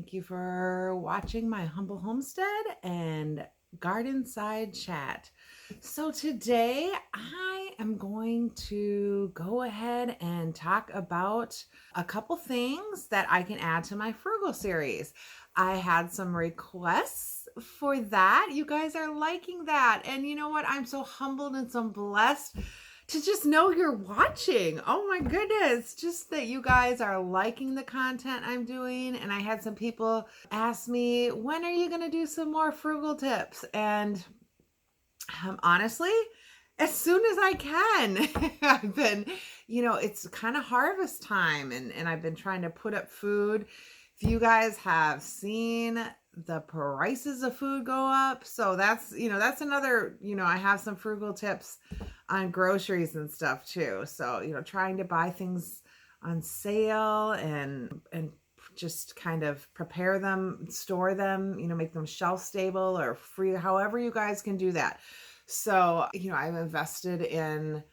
Thank you for watching my humble homestead and garden side chat. So today I am going to go ahead and talk about a couple things that I can add to my Frugal series. I had some requests for that. You guys are liking that. And you know what? I'm so humbled and so blessed to just know you're watching. Oh my goodness. Just that you guys are liking the content I'm doing. And I had some people ask me, when are you going to do some more frugal tips? And honestly, as soon as I can. I've been, it's kind of harvest time and I've been trying to put up food. If you guys have seen the prices of food go up, so that's another, I have some frugal tips on groceries and stuff too. So, trying to buy things on sale and just kind of prepare them, store them, make them shelf stable or free, however you guys can do that. So, I've invested in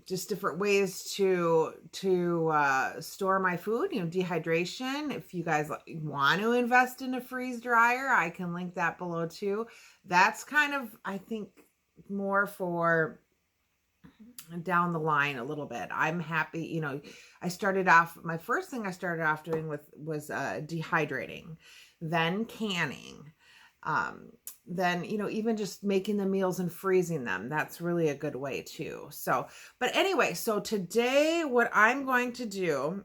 just different ways to store my food, dehydration. If you guys want to invest in a freeze dryer, I can link that below too. That's kind of, I think, more for down the line a little bit. I'm happy, I started off, my first thing I started off doing was dehydrating, then canning. Then, even just making the meals and freezing them, that's really a good way too. So, but anyway, so today what I'm going to do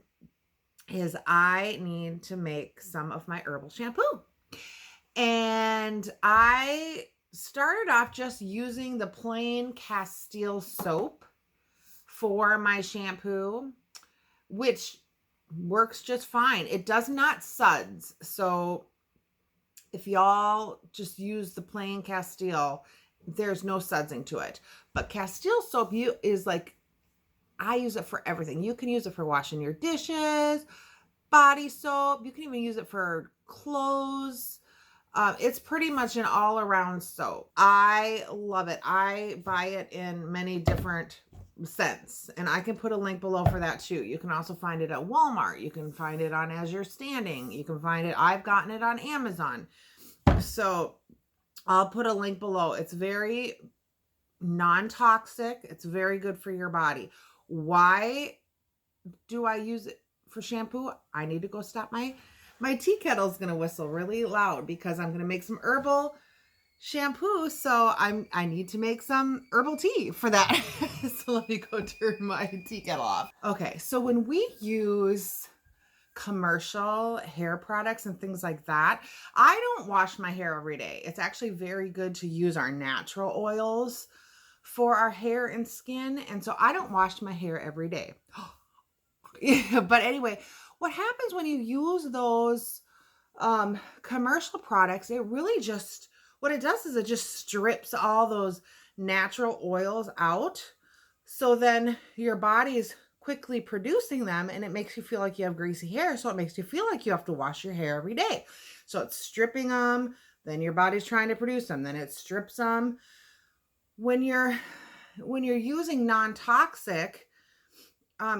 is I need to make some of my herbal shampoo. And I started off just using the plain Castile soap for my shampoo, which works just fine. It does not suds. So if y'all just use the plain Castile, there's no sudsing to it. But Castile soap is like, I use it for everything. You can use it for washing your dishes, body soap. You can even use it for clothes. It's pretty much an all-around soap. I love it. I buy it in many different scents, and I can put a link below for that too. You can also find it at Walmart. You can find it on As You're Standing. You can find it, I've gotten it on Amazon. So I'll put a link below. It's very non-toxic. It's very good for your body. Why do I use it for shampoo? I need to go stop my tea kettle's going to whistle really loud because I'm going to make some herbal shampoo. So I need to make some herbal tea for that. So let me go turn my tea kettle off. Okay. So when we use commercial hair products and things like that, I don't wash my hair every day. It's actually very good to use our natural oils for our hair and skin. And so I don't wash my hair every day. But anyway, what happens when you use those commercial products, it really just, what it does is it just strips all those natural oils out. So then your body is quickly producing them and it makes you feel like you have greasy hair. So it makes you feel like you have to wash your hair every day. So it's stripping them. Then your body's trying to produce them. Then it strips them. When you're using non-toxic,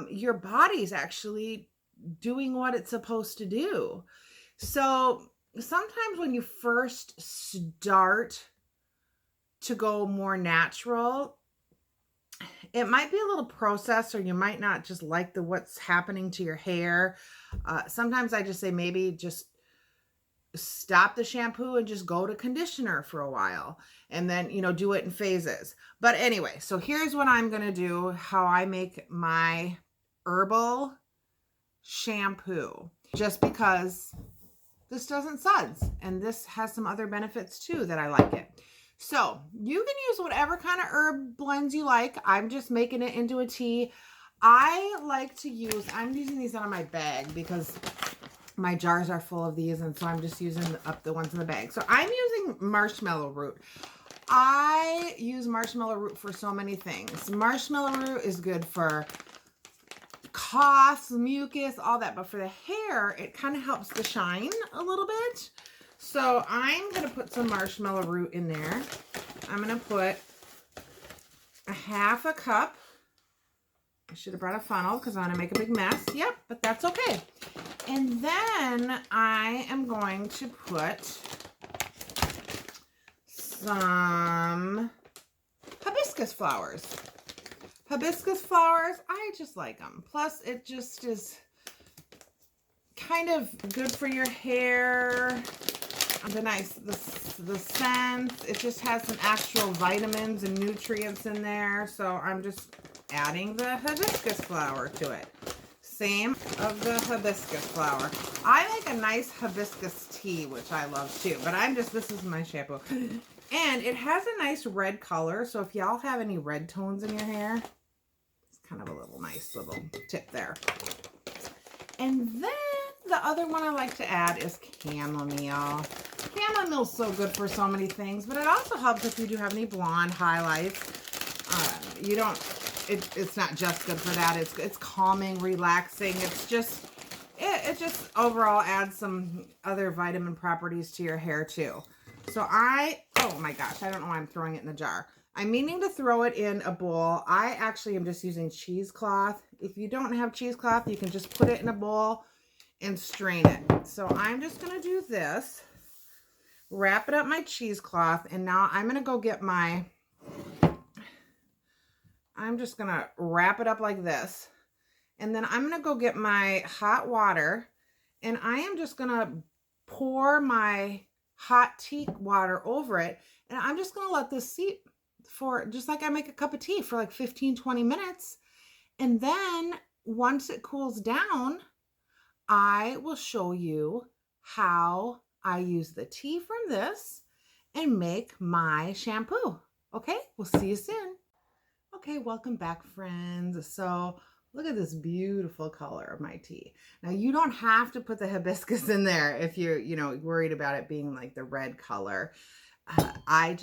your body's actually doing what it's supposed to do. So sometimes when you first start to go more natural, it might be a little process, or you might not just like what's happening to your hair. Sometimes I just say maybe just stop the shampoo and just go to conditioner for a while and then, do it in phases. But anyway, so here's what I'm going to do, how I make my herbal shampoo, just because this doesn't suds and this has some other benefits too that I like it. So you can use whatever kind of herb blends you like. I'm just making it into a tea. I like to use, I'm using these out of my bag because my jars are full of these, and so I'm just using up the ones in the bag. So I'm using marshmallow root. I use marshmallow root for so many things. Marshmallow root is good for coughs, mucus, all that. But for the hair, it kind of helps to shine a little bit. So I'm going to put some marshmallow root in there. I'm going to put a half a cup I should have brought a funnel because I want to make a big mess. Yep, but that's okay. And then I am going to put some hibiscus flowers. Hibiscus flowers, I just like them. Plus, it just is kind of good for your hair. The scent, it just has some actual vitamins and nutrients in there. So I'm just adding the hibiscus flower to it. Same of the hibiscus flower. I make a nice hibiscus tea, which I love too, but this is my shampoo. And it has a nice red color. So if y'all have any red tones in your hair, it's kind of a little nice little tip there. And then the other one I like to add is chamomile. Chamomile's so good for so many things, but it also helps if you do have any blonde highlights. It's not just good for that. It's calming, relaxing. It just overall adds some other vitamin properties to your hair too. So oh my gosh, I don't know why I'm throwing it in the jar. I'm meaning to throw it in a bowl. I actually am just using cheesecloth. If you don't have cheesecloth, you can just put it in a bowl and strain it. So I'm just going to do this, wrap it up my cheesecloth, and now I'm going to go get I'm just going to wrap it up like this. And then I'm going to go get my hot water, and I am just going to pour my hot tea water over it. And I'm just going to let this seep for just like I make a cup of tea for like 15-20 minutes. And then once it cools down, I will show you how I use the tea from this and make my shampoo. Okay, we'll see you soon. Okay, welcome back, friends. So look at this beautiful color of my tea. Now you don't have to put the hibiscus in there if you're, worried about it being like the red color. I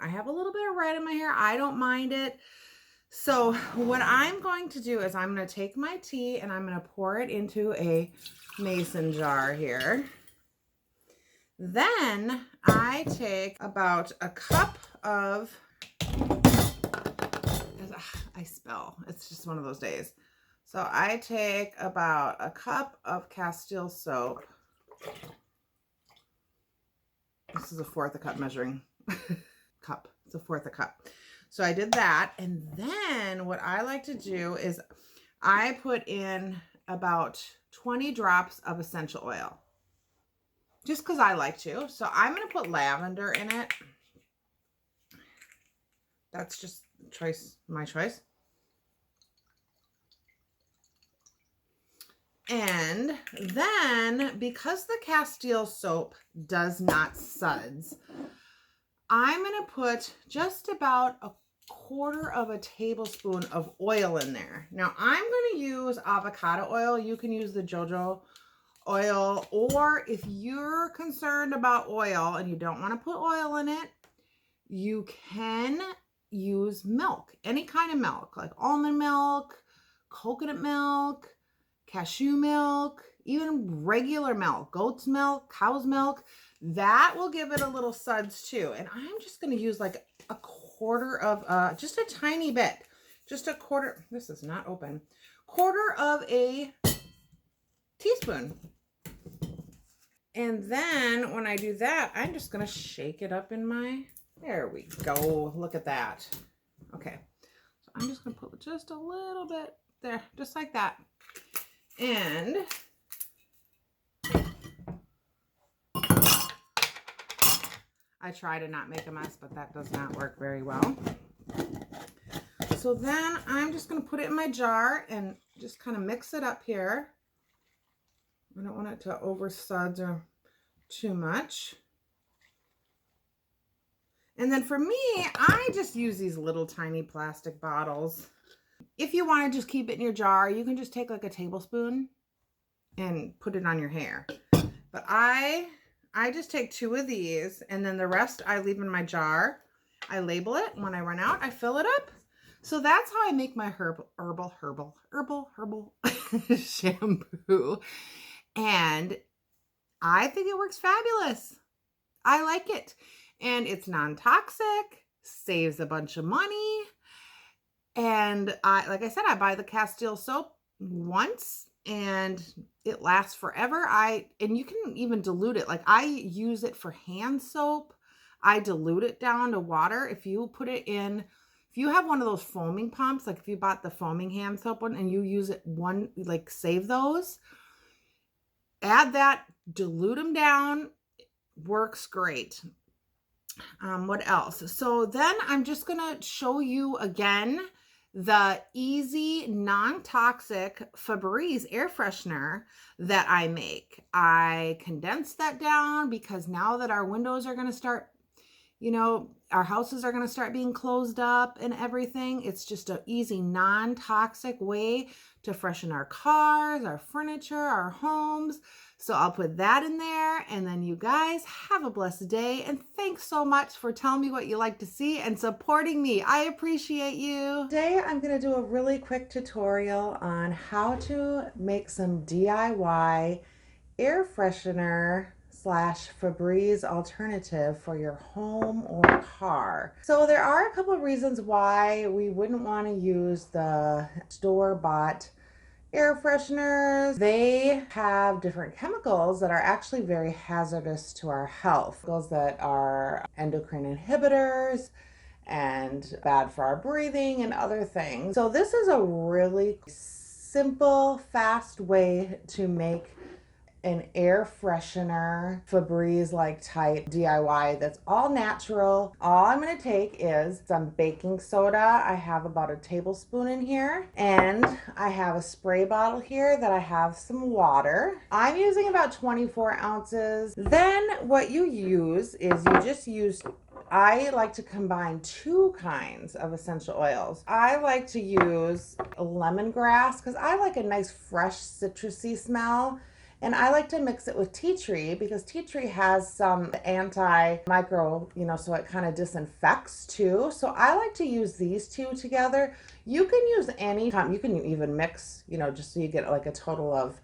have a little bit of red in my hair. I don't mind it. So what I'm going to do is I'm going to take my tea and I'm going to pour it into a mason jar here. Then I take about a cup of, I spell, it's just one of those days. So I take about a cup of Castile soap. This is a fourth a cup measuring cup. It's a fourth a cup. So I did that. And then what I like to do is I put in about 20 drops of essential oil. Just because I like to. So I'm going to put lavender in it. That's just my choice. And then because the Castile soap does not suds, I'm going to put just about a quarter of a tablespoon of oil in there. Now I'm going to use avocado oil. You can use the JoJo oil, or if you're concerned about oil and you don't want to put oil in it, you can use milk, any kind of milk, like almond milk, coconut milk, cashew milk, even regular milk, goat's milk, cow's milk. That will give it a little suds too. And I'm just going to use like a quarter of, just a tiny bit, just a quarter. This is not open. Quarter of a teaspoon. And then when I do that, I'm just going to shake it up in my, there we go. Look at that. Okay. So I'm just going to put just a little bit there, just like that. And I try to not make a mess, but that does not work very well. So then I'm just going to put it in my jar and just kind of mix it up here. I don't want it to over suds or too much. And then for me, I just use these little tiny plastic bottles. If you want to just keep it in your jar, you can just take like a tablespoon and put it on your hair. But I just take 2 of these, and then the rest I leave in my jar. I label it. When I run out, I fill it up. So that's how I make my herbal shampoo. And I think it works fabulous. I like it. And it's non-toxic, saves a bunch of money. And like I said, I buy the Castile soap once and it lasts forever. And you can even dilute it. Like I use it for hand soap. I dilute it down to water. If you put it in, if you have one of those foaming pumps, like if you bought the foaming hand soap one and you use it like save those, add that, dilute them down, works great. What else? So then I'm just going to show you again the easy non-toxic Febreze air freshener that I make. I condensed that down because now that our windows are going to start, our houses are going to start being closed up and everything. It's just an easy non-toxic way to freshen our cars, our furniture, our homes. So I'll put that in there, and then you guys have a blessed day. And thanks so much for telling me what you like to see and supporting me. I appreciate you. Today I'm going to do a really quick tutorial on how to make some DIY air freshener / Febreze alternative for your home or car. So there are a couple of reasons why we wouldn't want to use the store-bought air fresheners. They have different chemicals that are actually very hazardous to our health. Chemicals that are endocrine inhibitors and bad for our breathing and other things. So this is a really simple, fast way to make an air freshener, Febreze-like type DIY that's all natural. All I'm going to take is some baking soda. I have about a tablespoon in here, and I have a spray bottle here that I have some water. I'm using about 24 ounces. Then what you use is I like to combine two kinds of essential oils. I like to use lemongrass because I like a nice fresh citrusy smell. And I like to mix it with tea tree because tea tree has some anti-micro, so it kind of disinfects too. So I like to use these two together. You can use any kind, you can even mix, just so you get like a total of,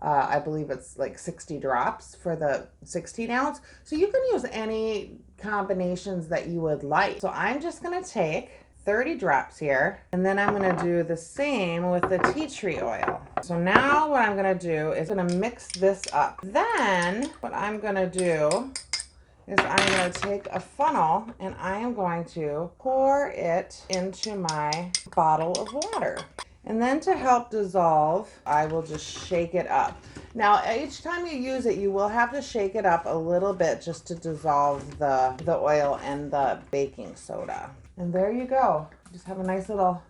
I believe it's like 60 drops for the 16 ounce. So you can use any combinations that you would like. So I'm just gonna take 30 drops here, and then I'm gonna do the same with the tea tree oil. So now what I'm gonna do is gonna mix this up. Then what I'm gonna do is I'm gonna take a funnel and I am going to pour it into my bottle of water. And then to help dissolve, I will just shake it up. Now, each time you use it, you will have to shake it up a little bit just to dissolve the oil and the baking soda. And there you go. Just have a nice little,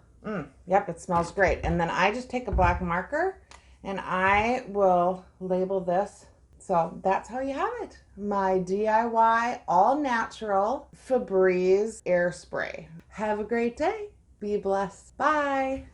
yep, it smells great. And then I just take a black marker and I will label this. So that's how you have it. My DIY all natural Febreze air spray. Have a great day. Be blessed. Bye.